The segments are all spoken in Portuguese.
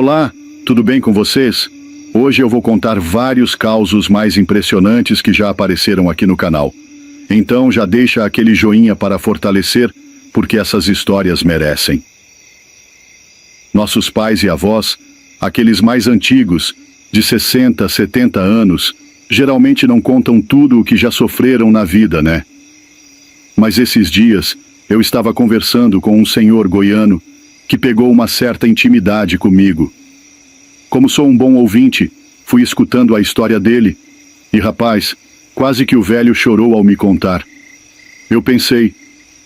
Olá, tudo bem com vocês? Hoje eu vou contar vários causos mais impressionantes que já apareceram aqui no canal. Então já deixa aquele joinha para fortalecer, porque essas histórias merecem. Nossos pais e avós, aqueles mais antigos, de 60, 70 anos, geralmente não contam tudo o que já sofreram na vida, né? Mas esses dias eu estava conversando com um senhor goiano que pegou uma certa intimidade comigo. Como sou um bom ouvinte, fui escutando a história dele e, rapaz, quase que o velho chorou ao me contar. Eu pensei,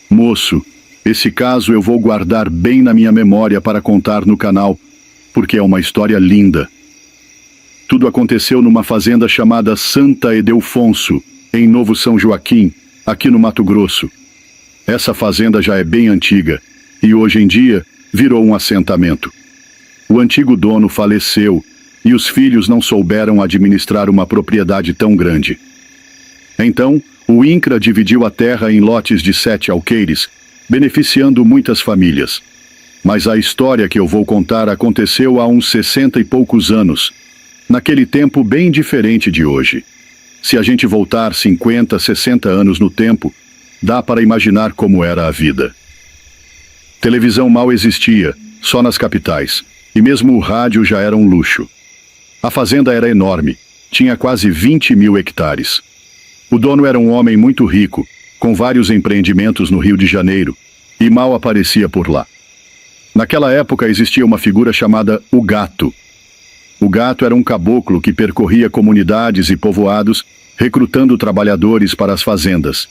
moço, esse caso eu vou guardar bem na minha memória para contar no canal, porque é uma história linda. Tudo aconteceu numa fazenda chamada Santa Edelfonso, em Novo São Joaquim, aqui no Mato Grosso. Essa fazenda já é bem antiga e hoje em dia virou um assentamento. O antigo dono faleceu e os filhos não souberam administrar uma propriedade tão grande. Então, o INCRA dividiu a terra em lotes de 7 alqueires, beneficiando muitas famílias. Mas a história que eu vou contar aconteceu há uns 60 e poucos anos, naquele tempo bem diferente de hoje. Se a gente voltar 50, 60 anos no tempo, dá para imaginar como era a vida. Televisão mal existia, só nas capitais, e mesmo o rádio já era um luxo. A fazenda era enorme, tinha quase 20 mil hectares. O dono era um homem muito rico, com vários empreendimentos no Rio de Janeiro, e mal aparecia por lá. Naquela época existia uma figura chamada o Gato. O Gato era um caboclo que percorria comunidades e povoados, recrutando trabalhadores para as fazendas.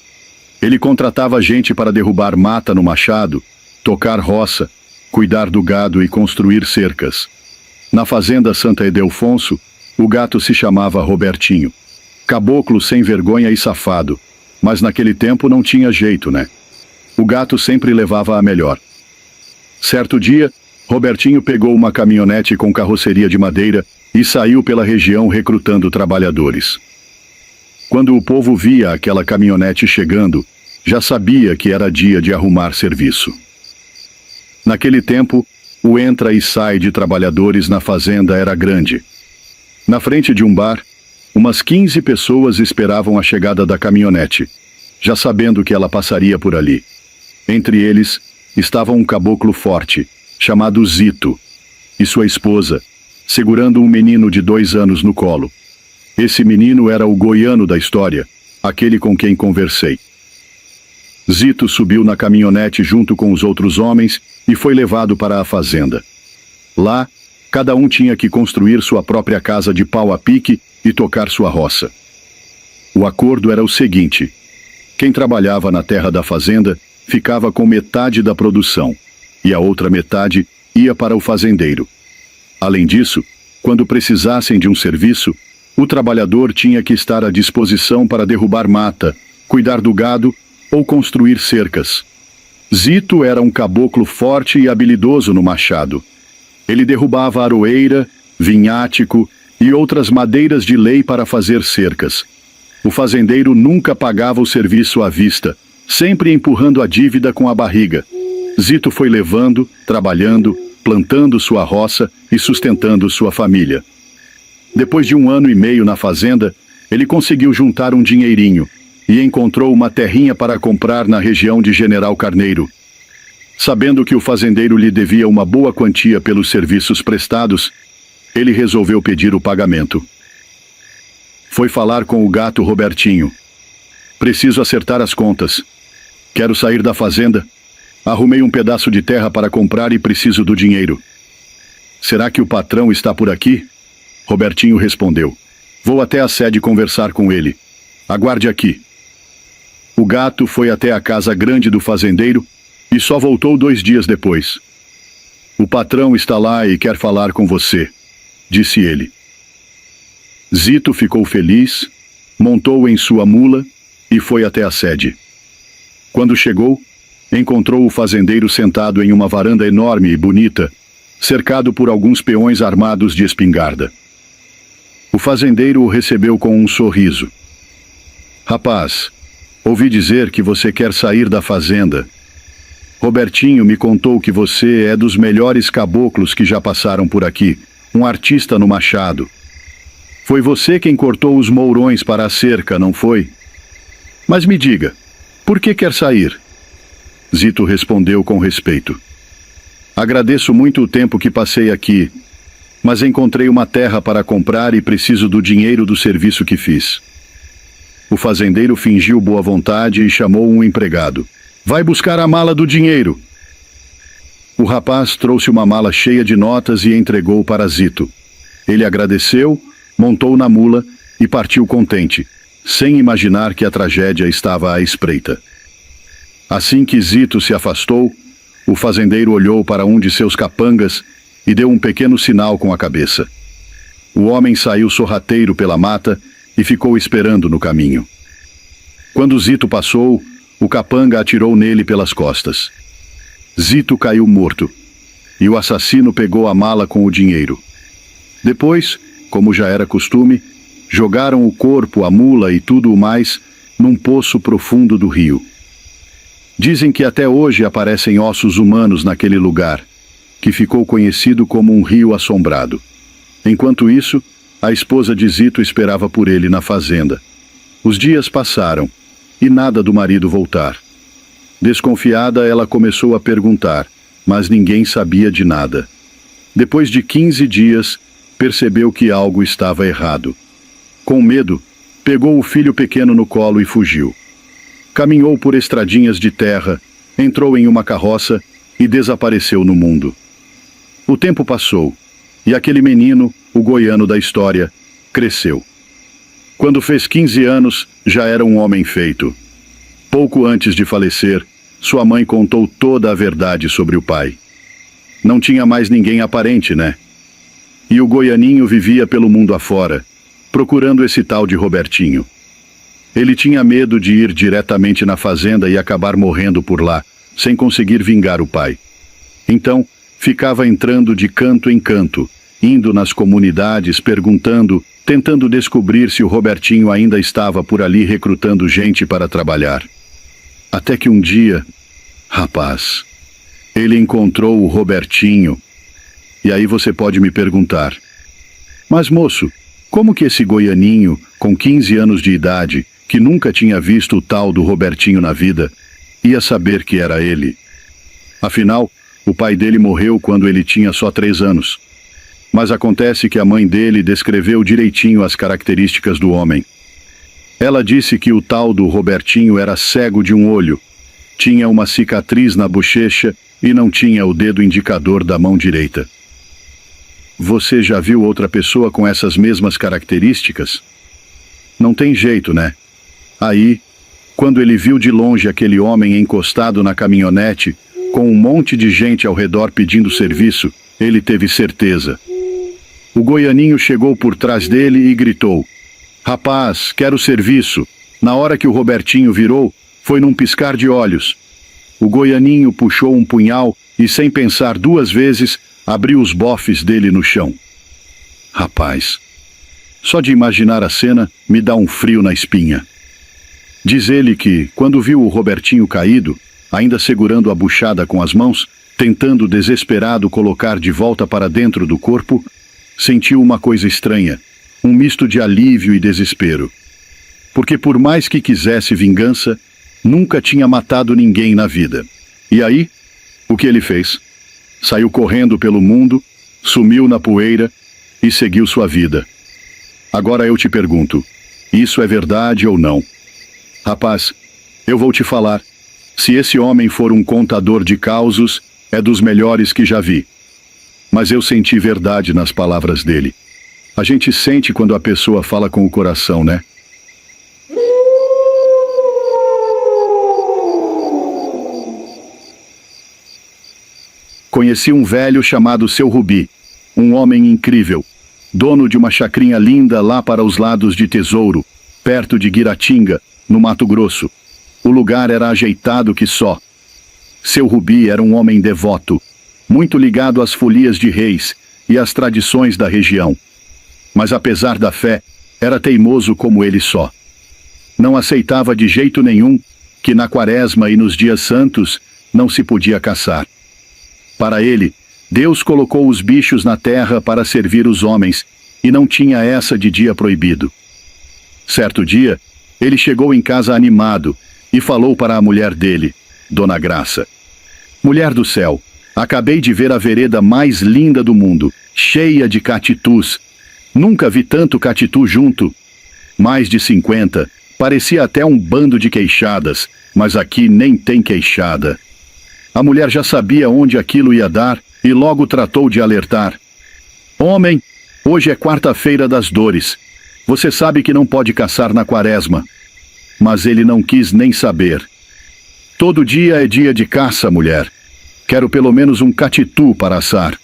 Ele contratava gente para derrubar mata no machado, tocar roça, cuidar do gado e construir cercas. Na fazenda Santa Edelfonso, o Gato se chamava Robertinho. Caboclo sem vergonha e safado, mas naquele tempo não tinha jeito, né? O Gato sempre levava a melhor. Certo dia, Robertinho pegou uma caminhonete com carroceria de madeira e saiu pela região recrutando trabalhadores. Quando o povo via aquela caminhonete chegando, já sabia que era dia de arrumar serviço. Naquele tempo, o entra e sai de trabalhadores na fazenda era grande. Na frente de um bar, umas 15 pessoas esperavam a chegada da caminhonete, já sabendo que ela passaria por ali. Entre eles, estava um caboclo forte, chamado Zito, e sua esposa, segurando um menino de 2 anos no colo. Esse menino era o goiano da história, aquele com quem conversei. Zito subiu na caminhonete junto com os outros homens e foi levado para a fazenda. Lá, cada um tinha que construir sua própria casa de pau a pique e tocar sua roça. O acordo era o seguinte: quem trabalhava na terra da fazenda ficava com metade da produção, e a outra metade ia para o fazendeiro. Além disso, quando precisassem de um serviço, o trabalhador tinha que estar à disposição para derrubar mata, cuidar do gado ou construir cercas. Zito era um caboclo forte e habilidoso no machado. Ele derrubava aroeira, vinhático e outras madeiras de lei para fazer cercas. O fazendeiro nunca pagava o serviço à vista, sempre empurrando a dívida com a barriga. Zito foi levando, trabalhando, plantando sua roça e sustentando sua família. Depois de 1 ano e meio na fazenda, ele conseguiu juntar um dinheirinho e encontrou uma terrinha para comprar na região de General Carneiro. Sabendo que o fazendeiro lhe devia uma boa quantia pelos serviços prestados, ele resolveu pedir o pagamento. Foi falar com o Gato Robertinho. Preciso acertar as contas. Quero sair da fazenda. Arrumei um pedaço de terra para comprar e preciso do dinheiro. Será que o patrão está por aqui? Robertinho respondeu. Vou até a sede conversar com ele. Aguarde aqui. O Gato foi até a casa grande do fazendeiro e só voltou 2 dias depois. O patrão está lá e quer falar com você, disse ele. Zito ficou feliz, montou em sua mula e foi até a sede. Quando chegou, encontrou o fazendeiro sentado em uma varanda enorme e bonita, cercado por alguns peões armados de espingarda. O fazendeiro o recebeu com um sorriso. Rapaz, ouvi dizer que você quer sair da fazenda. Robertinho me contou que você é dos melhores caboclos que já passaram por aqui, um artista no machado. Foi você quem cortou os mourões para a cerca, não foi? Mas me diga, por que quer sair? Zito respondeu com respeito. Agradeço muito o tempo que passei aqui, mas encontrei uma terra para comprar e preciso do dinheiro do serviço que fiz. O fazendeiro fingiu boa vontade e chamou um empregado. Vai buscar a mala do dinheiro. O rapaz trouxe uma mala cheia de notas e entregou para Zito. Ele agradeceu, montou na mula e partiu contente, sem imaginar que a tragédia estava à espreita. Assim que Zito se afastou, o fazendeiro olhou para um de seus capangas e deu um pequeno sinal com a cabeça. O homem saiu sorrateiro pela mata e ficou esperando no caminho. Quando Zito passou, o capanga atirou nele pelas costas. Zito caiu morto e o assassino pegou a mala com o dinheiro. Depois, como já era costume, jogaram o corpo, a mula e tudo o mais num poço profundo do rio. Dizem que até hoje aparecem ossos humanos naquele lugar, que ficou conhecido como um rio assombrado. Enquanto isso, a esposa de Zito esperava por ele na fazenda. Os dias passaram e nada do marido voltar. Desconfiada, ela começou a perguntar, mas ninguém sabia de nada. Depois de 15 dias, percebeu que algo estava errado. Com medo, pegou o filho pequeno no colo e fugiu. Caminhou por estradinhas de terra, entrou em uma carroça e desapareceu no mundo. O tempo passou, e aquele menino, o goiano da história, cresceu. Quando fez 15 anos, já era um homem feito. Pouco antes de falecer, sua mãe contou toda a verdade sobre o pai. Não tinha mais ninguém aparente, né? E o goianinho vivia pelo mundo afora, procurando esse tal de Robertinho. Ele tinha medo de ir diretamente na fazenda e acabar morrendo por lá, sem conseguir vingar o pai. Então, ficava entrando de canto em canto, indo nas comunidades, perguntando, tentando descobrir se o Robertinho ainda estava por ali recrutando gente para trabalhar. Até que um dia, rapaz, ele encontrou o Robertinho. E aí você pode me perguntar, mas moço, como que esse goianinho, com 15 anos de idade, que nunca tinha visto o tal do Robertinho na vida, ia saber que era ele? Afinal, o pai dele morreu quando ele tinha só 3 anos. Mas acontece que a mãe dele descreveu direitinho as características do homem. Ela disse que o tal do Robertinho era cego de um olho, tinha uma cicatriz na bochecha e não tinha o dedo indicador da mão direita. Você já viu outra pessoa com essas mesmas características? Não tem jeito, né? Aí, quando ele viu de longe aquele homem encostado na caminhonete, com um monte de gente ao redor pedindo serviço, ele teve certeza. O goianinho chegou por trás dele e gritou: Rapaz, quero serviço. Na hora que o Robertinho virou, foi num piscar de olhos. O goianinho puxou um punhal e, sem pensar 2 vezes, abriu os bofes dele no chão. Rapaz, só de imaginar a cena me dá um frio na espinha. Diz ele que, quando viu o Robertinho caído, ainda segurando a buchada com as mãos, tentando desesperado colocar de volta para dentro do corpo, sentiu uma coisa estranha, um misto de alívio e desespero. Porque por mais que quisesse vingança, nunca tinha matado ninguém na vida. E aí, o que ele fez? Saiu correndo pelo mundo, sumiu na poeira e seguiu sua vida. Agora eu te pergunto, isso é verdade ou não? Rapaz, eu vou te falar, se esse homem for um contador de causos, é dos melhores que já vi. Mas eu senti verdade nas palavras dele. A gente sente quando a pessoa fala com o coração, né? Conheci um velho chamado Seu Rubi, um homem incrível, dono de uma chacrinha linda lá para os lados de Tesouro, perto de Guiratinga, no Mato Grosso. O lugar era ajeitado que só. Seu Rubi era um homem devoto, muito ligado às folias de reis e às tradições da região. Mas apesar da fé, era teimoso como ele só. Não aceitava de jeito nenhum que na quaresma e nos dias santos não se podia caçar. Para ele, Deus colocou os bichos na terra para servir os homens, e não tinha essa de dia proibido. Certo dia, ele chegou em casa animado e falou para a mulher dele, Dona Graça: Mulher do céu, acabei de ver a vereda mais linda do mundo, cheia de catitus. Nunca vi tanto catitu junto. Mais de 50, parecia até um bando de queixadas, mas aqui nem tem queixada. A mulher já sabia onde aquilo ia dar e logo tratou de alertar. Homem, hoje é quarta-feira das dores. Você sabe que não pode caçar na quaresma. Mas ele não quis nem saber. Todo dia é dia de caça, mulher. Quero pelo menos um catitu para assar.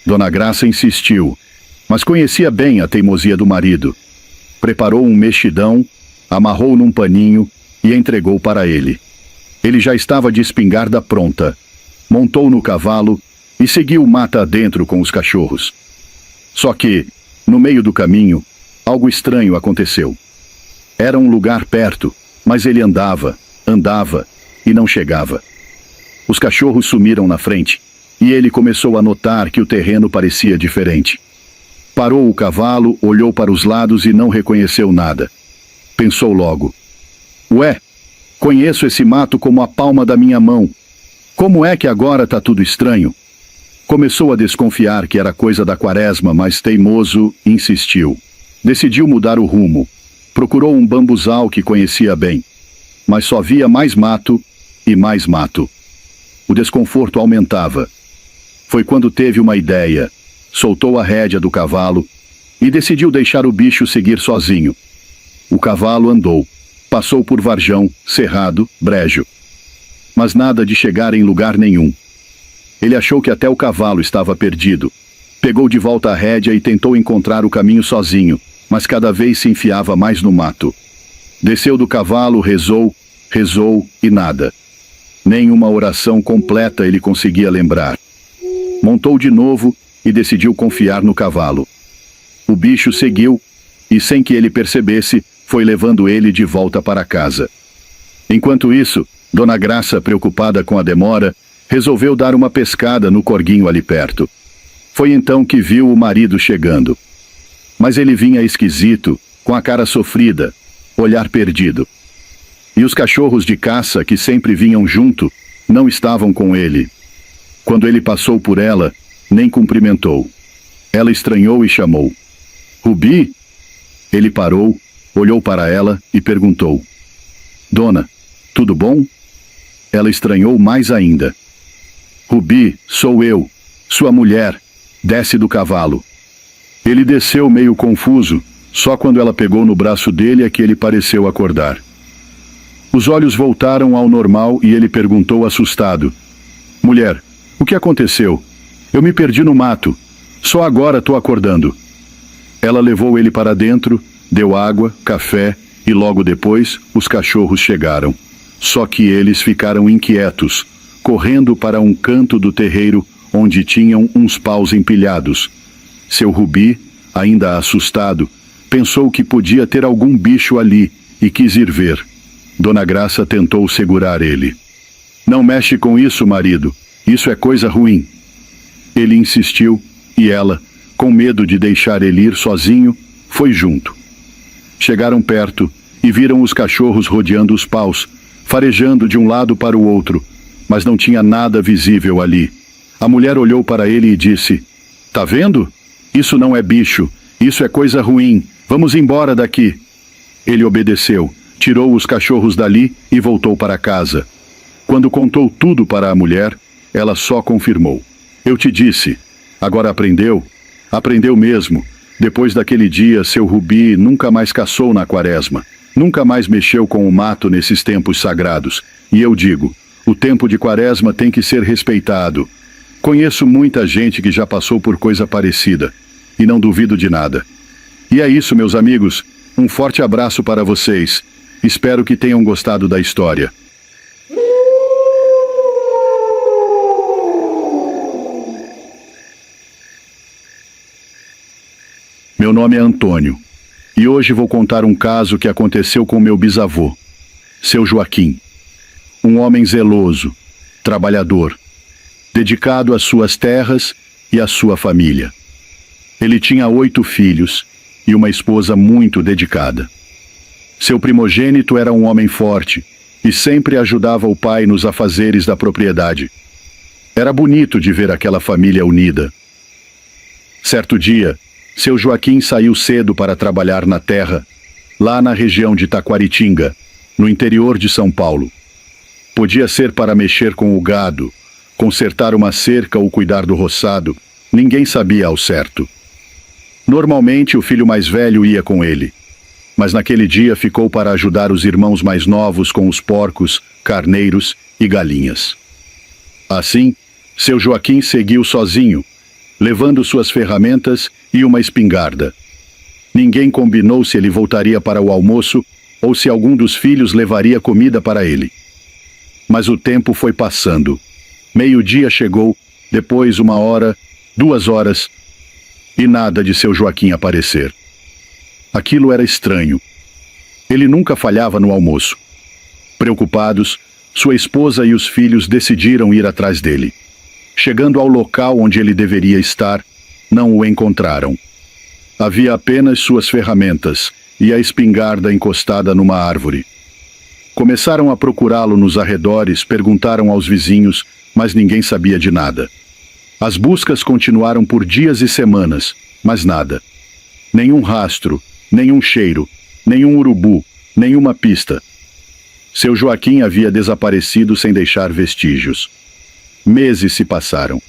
Dona Graça insistiu, mas conhecia bem a teimosia do marido. Preparou um mexidão, amarrou num paninho e entregou para ele. Ele já estava de espingarda pronta. Montou no cavalo e seguiu mata adentro com os cachorros. Só que, no meio do caminho, algo estranho aconteceu. Era um lugar perto, mas ele andava e não chegava. Os cachorros sumiram na frente, e ele começou a notar que o terreno parecia diferente. Parou o cavalo, olhou para os lados e não reconheceu nada. Pensou logo: Ué, conheço esse mato como a palma da minha mão. Como é que agora está tudo estranho? Começou a desconfiar que era coisa da quaresma, mas teimoso insistiu. Decidiu mudar o rumo. Procurou um bambuzal que conhecia bem, mas só via mais mato e mais mato. O desconforto aumentava. Foi quando teve uma ideia. Soltou a rédea do cavalo e decidiu deixar o bicho seguir sozinho. O cavalo andou. Passou por varjão, cerrado, brejo. Mas nada de chegar em lugar nenhum. Ele achou que até o cavalo estava perdido. Pegou de volta a rédea e tentou encontrar o caminho sozinho, mas cada vez se enfiava mais no mato. Desceu do cavalo, rezou e nada. Nem uma oração completa ele conseguia lembrar. Montou de novo e decidiu confiar no cavalo. O bicho seguiu e, sem que ele percebesse, foi levando ele de volta para casa. Enquanto isso, Dona Graça, preocupada com a demora, resolveu dar uma pescada no corguinho ali perto. Foi então que viu o marido chegando. Mas ele vinha esquisito, com a cara sofrida, olhar perdido. E os cachorros de caça, que sempre vinham junto, não estavam com ele. Quando ele passou por ela, nem cumprimentou. Ela estranhou e chamou: Rubi? Ele parou, olhou para ela e perguntou: Dona, tudo bom? Ela estranhou mais ainda. Rubi, sou eu, sua mulher. Desce do cavalo. Ele desceu meio confuso, só quando ela pegou no braço dele é que ele pareceu acordar. Os olhos voltaram ao normal e ele perguntou assustado: Mulher, o que aconteceu? Eu me perdi no mato. Só agora estou acordando. Ela levou ele para dentro, deu água, café e logo depois os cachorros chegaram. Só que eles ficaram inquietos, correndo para um canto do terreiro onde tinham uns paus empilhados. Seu Rubi, ainda assustado, pensou que podia ter algum bicho ali e quis ir ver. Dona Graça tentou segurar ele. Não mexe com isso, marido. Isso é coisa ruim. Ele insistiu e ela, com medo de deixar ele ir sozinho, foi junto. Chegaram perto e viram os cachorros rodeando os paus, farejando de um lado para o outro, mas não tinha nada visível ali. A mulher olhou para ele e disse: Tá vendo? Isso não é bicho, isso é coisa ruim. Vamos embora daqui. Ele obedeceu, tirou os cachorros dali e voltou para casa. Quando contou tudo para a mulher, ela só confirmou: Eu te disse. Agora aprendeu? Aprendeu mesmo. Depois daquele dia, seu Rubi nunca mais caçou na quaresma. Nunca mais mexeu com o mato nesses tempos sagrados. E eu digo, o tempo de quaresma tem que ser respeitado. Conheço muita gente que já passou por coisa parecida. E não duvido de nada. E é isso, meus amigos. Um forte abraço para vocês. Espero que tenham gostado da história. Meu nome é Antônio. E hoje vou contar um caso que aconteceu com meu bisavô, seu Joaquim. Um homem zeloso, trabalhador, dedicado às suas terras e à sua família. Ele tinha 8 filhos e uma esposa muito dedicada. Seu primogênito era um homem forte e sempre ajudava o pai nos afazeres da propriedade. Era bonito de ver aquela família unida. Certo dia, seu Joaquim saiu cedo para trabalhar na terra, lá na região de Taquaritinga, no interior de São Paulo. Podia ser para mexer com o gado, consertar uma cerca ou cuidar do roçado, ninguém sabia ao certo. Normalmente o filho mais velho ia com ele, mas naquele dia ficou para ajudar os irmãos mais novos com os porcos, carneiros e galinhas. Assim, seu Joaquim seguiu sozinho, levando suas ferramentas e uma espingarda. Ninguém combinou se ele voltaria para o almoço ou se algum dos filhos levaria comida para ele. Mas o tempo foi passando. Meio-dia chegou, depois 1 hora, 2 horas, e nada de seu Joaquim aparecer. Aquilo era estranho. Ele nunca falhava no almoço. Preocupados, sua esposa e os filhos decidiram ir atrás dele. Chegando ao local onde ele deveria estar, não o encontraram. Havia apenas suas ferramentas e a espingarda encostada numa árvore. Começaram a procurá-lo nos arredores, perguntaram aos vizinhos, mas ninguém sabia de nada. As buscas continuaram por dias e semanas, mas nada. Nenhum rastro, nenhum cheiro, nenhum urubu, nenhuma pista. Seu Joaquim havia desaparecido sem deixar vestígios. Meses se passaram.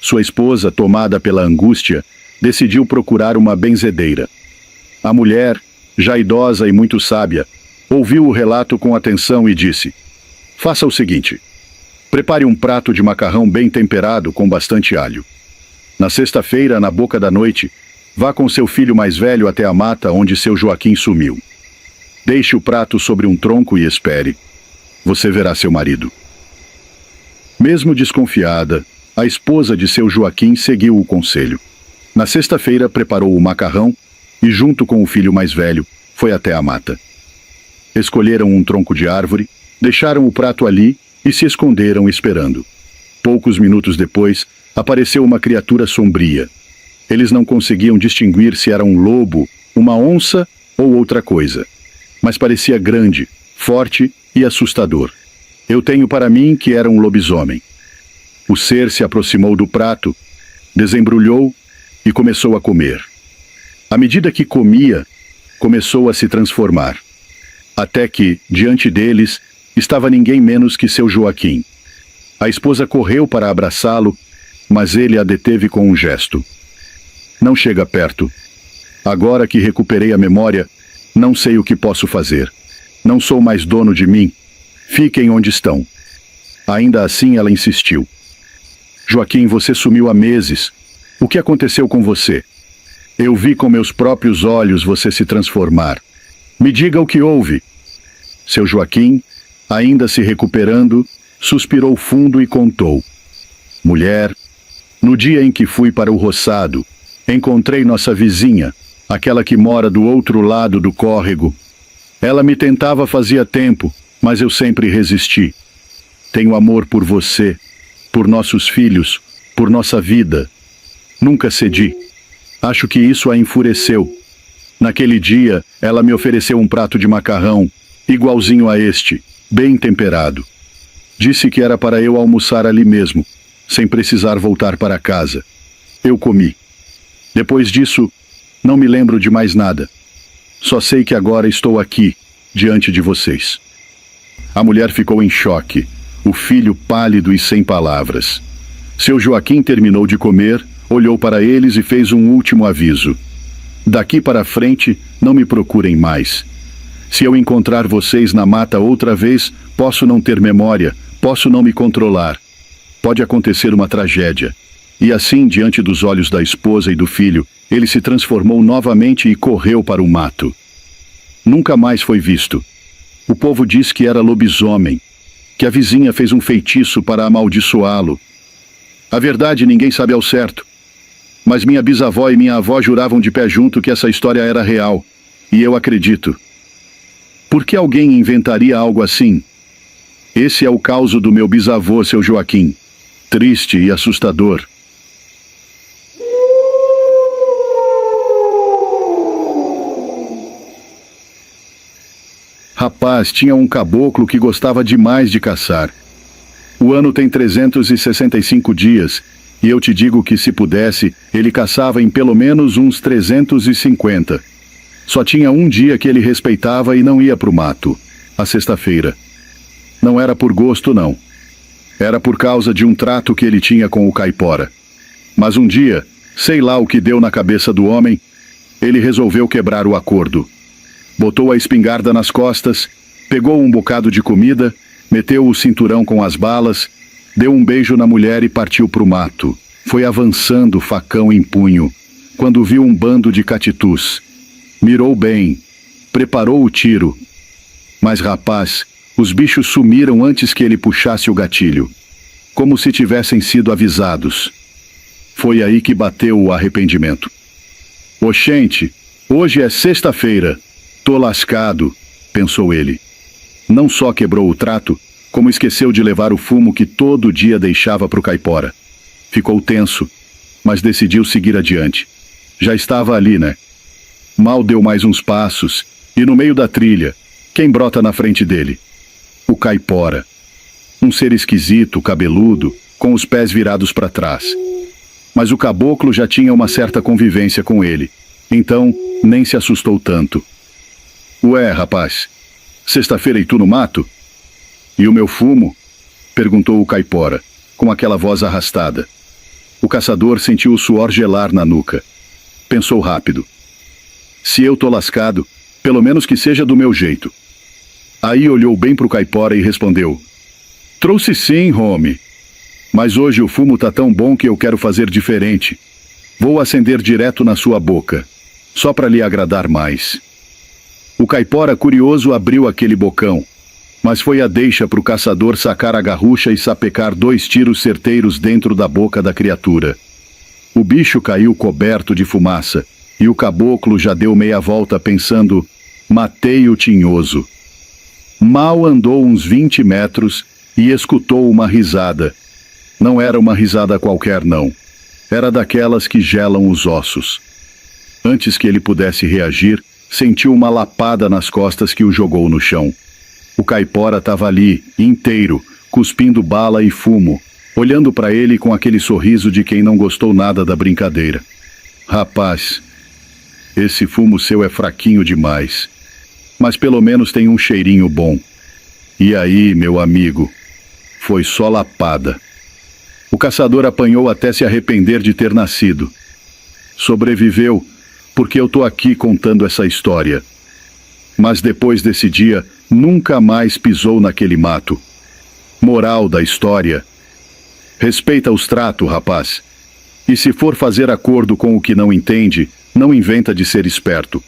Sua esposa, tomada pela angústia, decidiu procurar uma benzedeira. A mulher, já idosa e muito sábia, ouviu o relato com atenção e disse: "Faça o seguinte. Prepare um prato de macarrão bem temperado com bastante alho. Na sexta-feira, na boca da noite, vá com seu filho mais velho até a mata onde seu Joaquim sumiu. Deixe o prato sobre um tronco e espere. Você verá seu marido." Mesmo desconfiada, a esposa de seu Joaquim seguiu o conselho. Na sexta-feira, preparou o macarrão e, junto com o filho mais velho, foi até a mata. Escolheram um tronco de árvore, deixaram o prato ali e se esconderam esperando. Poucos minutos depois, apareceu uma criatura sombria. Eles não conseguiam distinguir se era um lobo, uma onça ou outra coisa, mas parecia grande, forte e assustador. Eu tenho para mim que era um lobisomem. O ser se aproximou do prato, desembrulhou e começou a comer. À medida que comia, começou a se transformar. Até que, diante deles, estava ninguém menos que seu Joaquim. A esposa correu para abraçá-lo, mas ele a deteve com um gesto. "Não chega perto. Agora que recuperei a memória, não sei o que posso fazer. Não sou mais dono de mim. Fiquem onde estão." Ainda assim ela insistiu. "Joaquim, você sumiu há meses. O que aconteceu com você? Eu vi com meus próprios olhos você se transformar. Me diga o que houve." Seu Joaquim, ainda se recuperando, suspirou fundo e contou: "Mulher, no dia em que fui para o roçado, encontrei nossa vizinha, aquela que mora do outro lado do córrego. Ela me tentava fazia tempo, mas eu sempre resisti. Tenho amor por você, por nossos filhos, por nossa vida. Nunca cedi. Acho que isso a enfureceu. Naquele dia, ela me ofereceu um prato de macarrão, igualzinho a este, bem temperado. Disse que era para eu almoçar ali mesmo, sem precisar voltar para casa. Eu comi. Depois disso, não me lembro de mais nada. Só sei que agora estou aqui, diante de vocês." A mulher ficou em choque, o filho pálido e sem palavras. Seu Joaquim terminou de comer, olhou para eles e fez um último aviso: "Daqui para frente, não me procurem mais. Se eu encontrar vocês na mata outra vez, posso não ter memória, posso não me controlar. Pode acontecer uma tragédia." E assim, diante dos olhos da esposa e do filho, ele se transformou novamente e correu para o mato. Nunca mais foi visto. O povo diz que era lobisomem, que a vizinha fez um feitiço para amaldiçoá-lo. A verdade ninguém sabe ao certo. Mas minha bisavó e minha avó juravam de pé junto que essa história era real, e eu acredito. Por que alguém inventaria algo assim? Esse é o caos do meu bisavô, seu Joaquim. Triste e assustador. Rapaz, tinha um caboclo que gostava demais de caçar. O ano tem 365 dias, e eu te digo que, se pudesse, ele caçava em pelo menos uns 350. Só tinha um dia que ele respeitava e não ia pro mato: a sexta-feira. Não era por gosto, não. Era por causa de um trato que ele tinha com o caipora. Mas um dia, sei lá o que deu na cabeça do homem, ele resolveu quebrar o acordo. Botou a espingarda nas costas, pegou um bocado de comida, meteu o cinturão com as balas, deu um beijo na mulher e partiu pro mato. Foi avançando, facão em punho, quando viu um bando de catitus. Mirou bem, preparou o tiro. Mas, rapaz, os bichos sumiram antes que ele puxasse o gatilho, como se tivessem sido avisados. Foi aí que bateu o arrependimento. Oxente, hoje é sexta-feira. Tô lascado, pensou ele. Não só quebrou o trato, como esqueceu de levar o fumo que todo dia deixava pro caipora. Ficou tenso, mas decidiu seguir adiante. Já estava ali, né? Mal deu mais uns passos, e no meio da trilha, quem brota na frente dele? O caipora. Um ser esquisito, cabeludo, com os pés virados para trás. Mas o caboclo já tinha uma certa convivência com ele, então nem se assustou tanto. Ué, rapaz, sexta-feira e tu no mato? E o meu fumo? Perguntou o caipora, com aquela voz arrastada. O caçador sentiu o suor gelar na nuca. Pensou rápido. Se eu tô lascado, pelo menos que seja do meu jeito. Aí olhou bem pro caipora e respondeu: trouxe sim, homem. Mas hoje o fumo tá tão bom que eu quero fazer diferente. Vou acender direto na sua boca, só para lhe agradar mais. O caipora, curioso, abriu aquele bocão, mas foi a deixa pro caçador sacar a garrucha e sapecar 2 tiros certeiros dentro da boca da criatura. O bicho caiu coberto de fumaça, e o caboclo já deu meia volta pensando: matei o tinhoso. Mal andou uns 20 metros e escutou uma risada. Não era uma risada qualquer, não. Era daquelas que gelam os ossos. Antes que ele pudesse reagir, sentiu uma lapada nas costas que o jogou no chão. O caipora estava ali, inteiro, cuspindo bala e fumo, olhando para ele com aquele sorriso de quem não gostou nada da brincadeira. Rapaz, esse fumo seu é fraquinho demais, mas pelo menos tem um cheirinho bom. E aí, meu amigo, foi só lapada. O caçador apanhou até se arrepender de ter nascido. Sobreviveu, porque eu tô aqui contando essa história. Mas depois desse dia, nunca mais pisou naquele mato. Moral da história: respeita os tratos, rapaz. E se for fazer acordo com o que não entende, não inventa de ser esperto.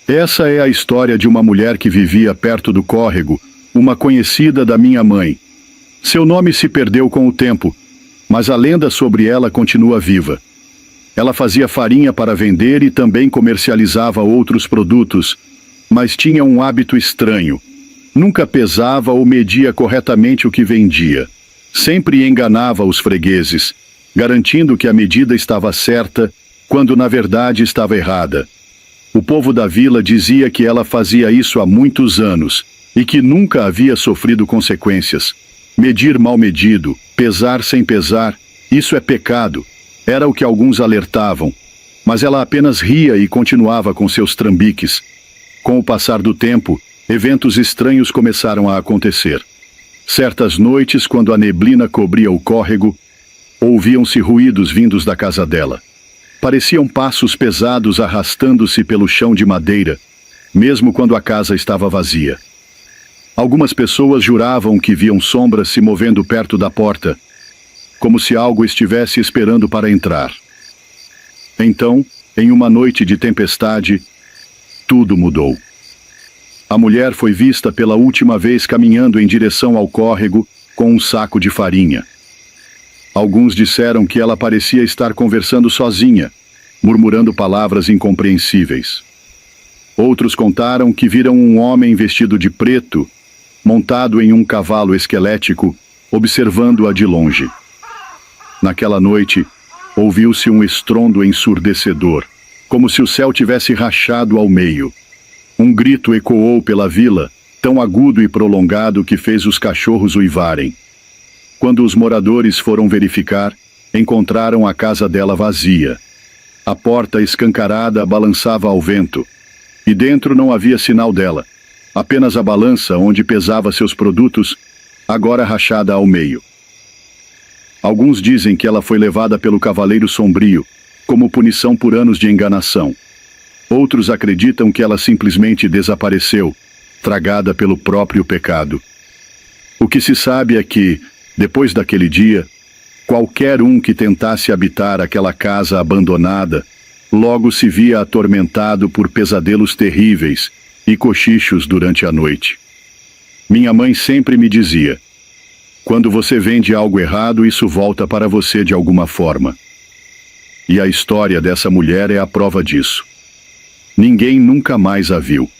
Essa é a história de uma mulher que vivia perto do córrego, uma conhecida da minha mãe. Seu nome se perdeu com o tempo, mas a lenda sobre ela continua viva. Ela fazia farinha para vender e também comercializava outros produtos, mas tinha um hábito estranho. Nunca pesava ou media corretamente o que vendia. Sempre enganava os fregueses, garantindo que a medida estava certa, quando na verdade estava errada. O povo da vila dizia que ela fazia isso há muitos anos e que nunca havia sofrido consequências. Medir mal medido, pesar sem pesar, isso é pecado. Era o que alguns alertavam, mas ela apenas ria e continuava com seus trambiques. Com o passar do tempo, eventos estranhos começaram a acontecer. Certas noites, quando a neblina cobria o córrego, ouviam-se ruídos vindos da casa dela. Pareciam passos pesados arrastando-se pelo chão de madeira, mesmo quando a casa estava vazia. Algumas pessoas juravam que viam sombras se movendo perto da porta, como se algo estivesse esperando para entrar. Então, em uma noite de tempestade, tudo mudou. A mulher foi vista pela última vez caminhando em direção ao córrego com um saco de farinha. Alguns disseram que ela parecia estar conversando sozinha, murmurando palavras incompreensíveis. Outros contaram que viram um homem vestido de preto, montado em um cavalo esquelético, observando-a de longe. Naquela noite, ouviu-se um estrondo ensurdecedor, como se o céu tivesse rachado ao meio. Um grito ecoou pela vila, tão agudo e prolongado que fez os cachorros uivarem. Quando os moradores foram verificar, encontraram a casa dela vazia. A porta escancarada balançava ao vento, e dentro não havia sinal dela, apenas a balança onde pesava seus produtos, agora rachada ao meio. Alguns dizem que ela foi levada pelo Cavaleiro Sombrio, como punição por anos de enganação. Outros acreditam que ela simplesmente desapareceu, tragada pelo próprio pecado. O que se sabe é que, depois daquele dia, qualquer um que tentasse habitar aquela casa abandonada, logo se via atormentado por pesadelos terríveis e cochichos durante a noite. Minha mãe sempre me dizia: quando você vende algo errado, isso volta para você de alguma forma. E a história dessa mulher é a prova disso. Ninguém nunca mais a viu.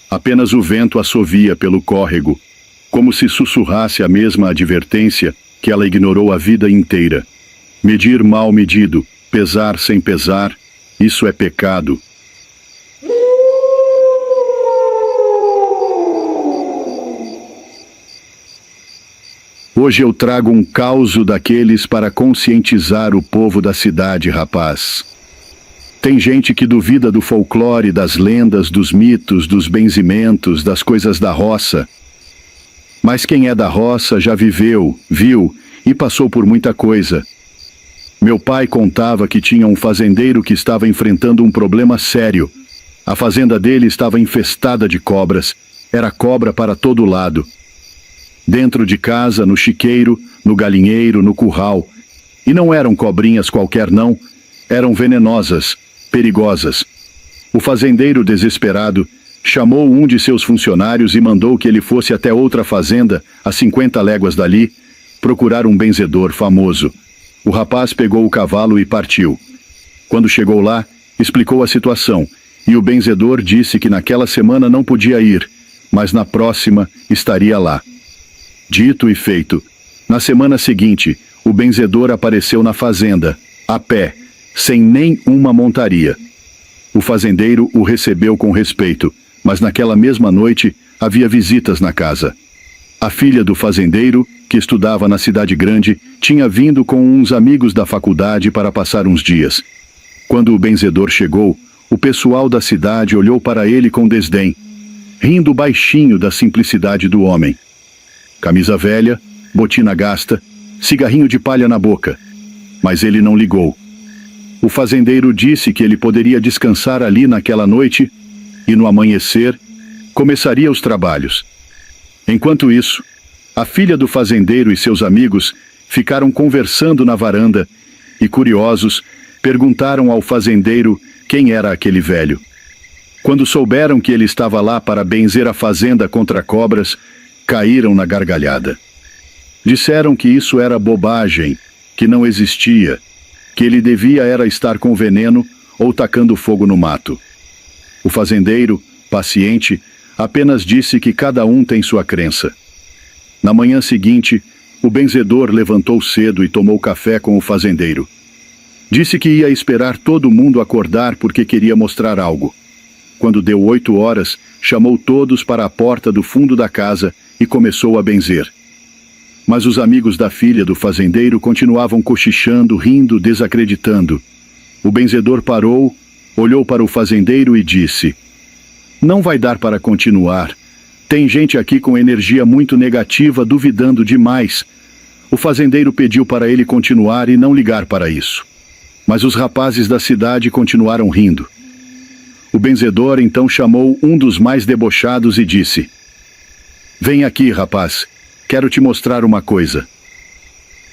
Apenas o vento assovia pelo córrego, como se sussurrasse a mesma advertência que ela ignorou a vida inteira. Medir mal medido, pesar sem pesar, isso é pecado. Hoje eu trago um causo daqueles para conscientizar o povo da cidade, rapaz. Tem gente que duvida do folclore, das lendas, dos mitos, dos benzimentos, das coisas da roça. Mas quem é da roça já viveu, viu e passou por muita coisa. Meu pai contava que tinha um fazendeiro que estava enfrentando um problema sério. A fazenda dele estava infestada de cobras. Era cobra para todo lado. Dentro de casa, no chiqueiro, no galinheiro, no curral. E não eram cobrinhas qualquer não, eram venenosas, perigosas. O fazendeiro, desesperado, chamou um de seus funcionários e mandou que ele fosse até outra fazenda, a 50 léguas dali, procurar um benzedor famoso. O rapaz pegou o cavalo e partiu. Quando chegou lá, explicou a situação, e o benzedor disse que naquela semana não podia ir, mas na próxima estaria lá. Dito e feito. Na semana seguinte, o benzedor apareceu na fazenda, a pé, sem nem uma montaria. O fazendeiro o recebeu com respeito, mas naquela mesma noite havia visitas na casa. A filha do fazendeiro, que estudava na cidade grande, tinha vindo com uns amigos da faculdade para passar uns dias. Quando o benzedor chegou, o pessoal da cidade olhou para ele com desdém, rindo baixinho da simplicidade do homem. Camisa velha, botina gasta, cigarrinho de palha na boca. Mas ele não ligou. O fazendeiro disse que ele poderia descansar ali naquela noite e no amanhecer começaria os trabalhos. Enquanto isso, a filha do fazendeiro e seus amigos ficaram conversando na varanda e, curiosos, perguntaram ao fazendeiro quem era aquele velho. Quando souberam que ele estava lá para benzer a fazenda contra cobras, caíram na gargalhada. Disseram que isso era bobagem, que não existia, que ele devia era estar com veneno ou tacando fogo no mato. O fazendeiro, paciente, apenas disse que cada um tem sua crença. Na manhã seguinte, o benzedor levantou cedo e tomou café com o fazendeiro. Disse que ia esperar todo mundo acordar porque queria mostrar algo. Quando deu 8 horas, chamou todos para a porta do fundo da casa e começou a benzer. Mas os amigos da filha do fazendeiro continuavam cochichando, rindo, desacreditando. O benzedor parou, olhou para o fazendeiro e disse: "Não vai dar para continuar. Tem gente aqui com energia muito negativa, duvidando demais." O fazendeiro pediu para ele continuar e não ligar para isso. Mas os rapazes da cidade continuaram rindo. O benzedor então chamou um dos mais debochados e disse: "Vem aqui, rapaz. Quero te mostrar uma coisa."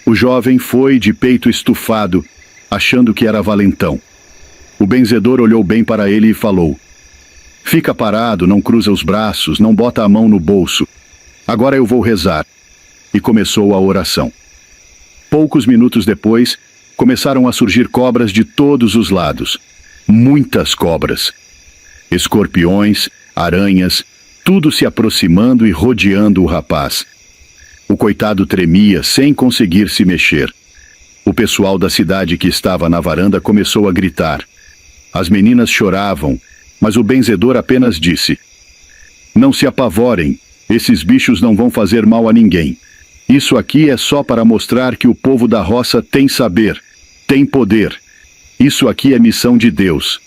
O jovem foi de peito estufado, achando que era valentão. O benzedor olhou bem para ele e falou: "Fica parado, não cruza os braços, não bota a mão no bolso. Agora eu vou rezar." E começou a oração. Poucos minutos depois, começaram a surgir cobras de todos os lados. Muitas cobras. Escorpiões, aranhas, tudo se aproximando e rodeando o rapaz. O coitado tremia sem conseguir se mexer. O pessoal da cidade que estava na varanda começou a gritar. As meninas choravam, mas o benzedor apenas disse: "Não se apavorem, esses bichos não vão fazer mal a ninguém. Isso aqui é só para mostrar que o povo da roça tem saber, tem poder. Isso aqui é missão de Deus."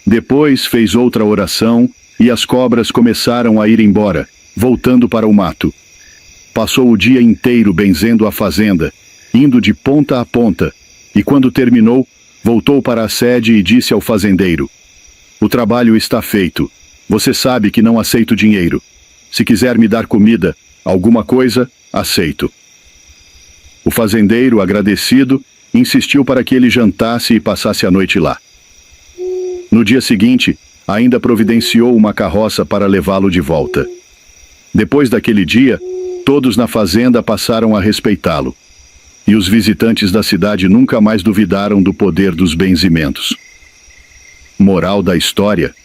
Depois fez outra oração e as cobras começaram a ir embora, voltando para o mato. Passou o dia inteiro benzendo a fazenda, indo de ponta a ponta, e quando terminou, voltou para a sede e disse ao fazendeiro: "O trabalho está feito. Você sabe que não aceito dinheiro. Se quiser me dar comida, alguma coisa, aceito." O fazendeiro, agradecido, insistiu para que ele jantasse e passasse a noite lá. No dia seguinte, ainda providenciou uma carroça para levá-lo de volta. Depois daquele dia, todos na fazenda passaram a respeitá-lo. E os visitantes da cidade nunca mais duvidaram do poder dos benzimentos. Moral da história: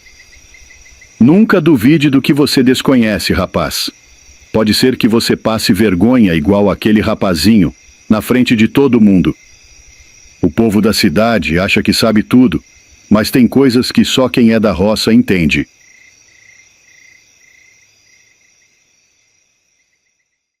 nunca duvide do que você desconhece, rapaz. Pode ser que você passe vergonha igual aquele rapazinho, na frente de todo mundo. O povo da cidade acha que sabe tudo, mas tem coisas que só quem é da roça entende.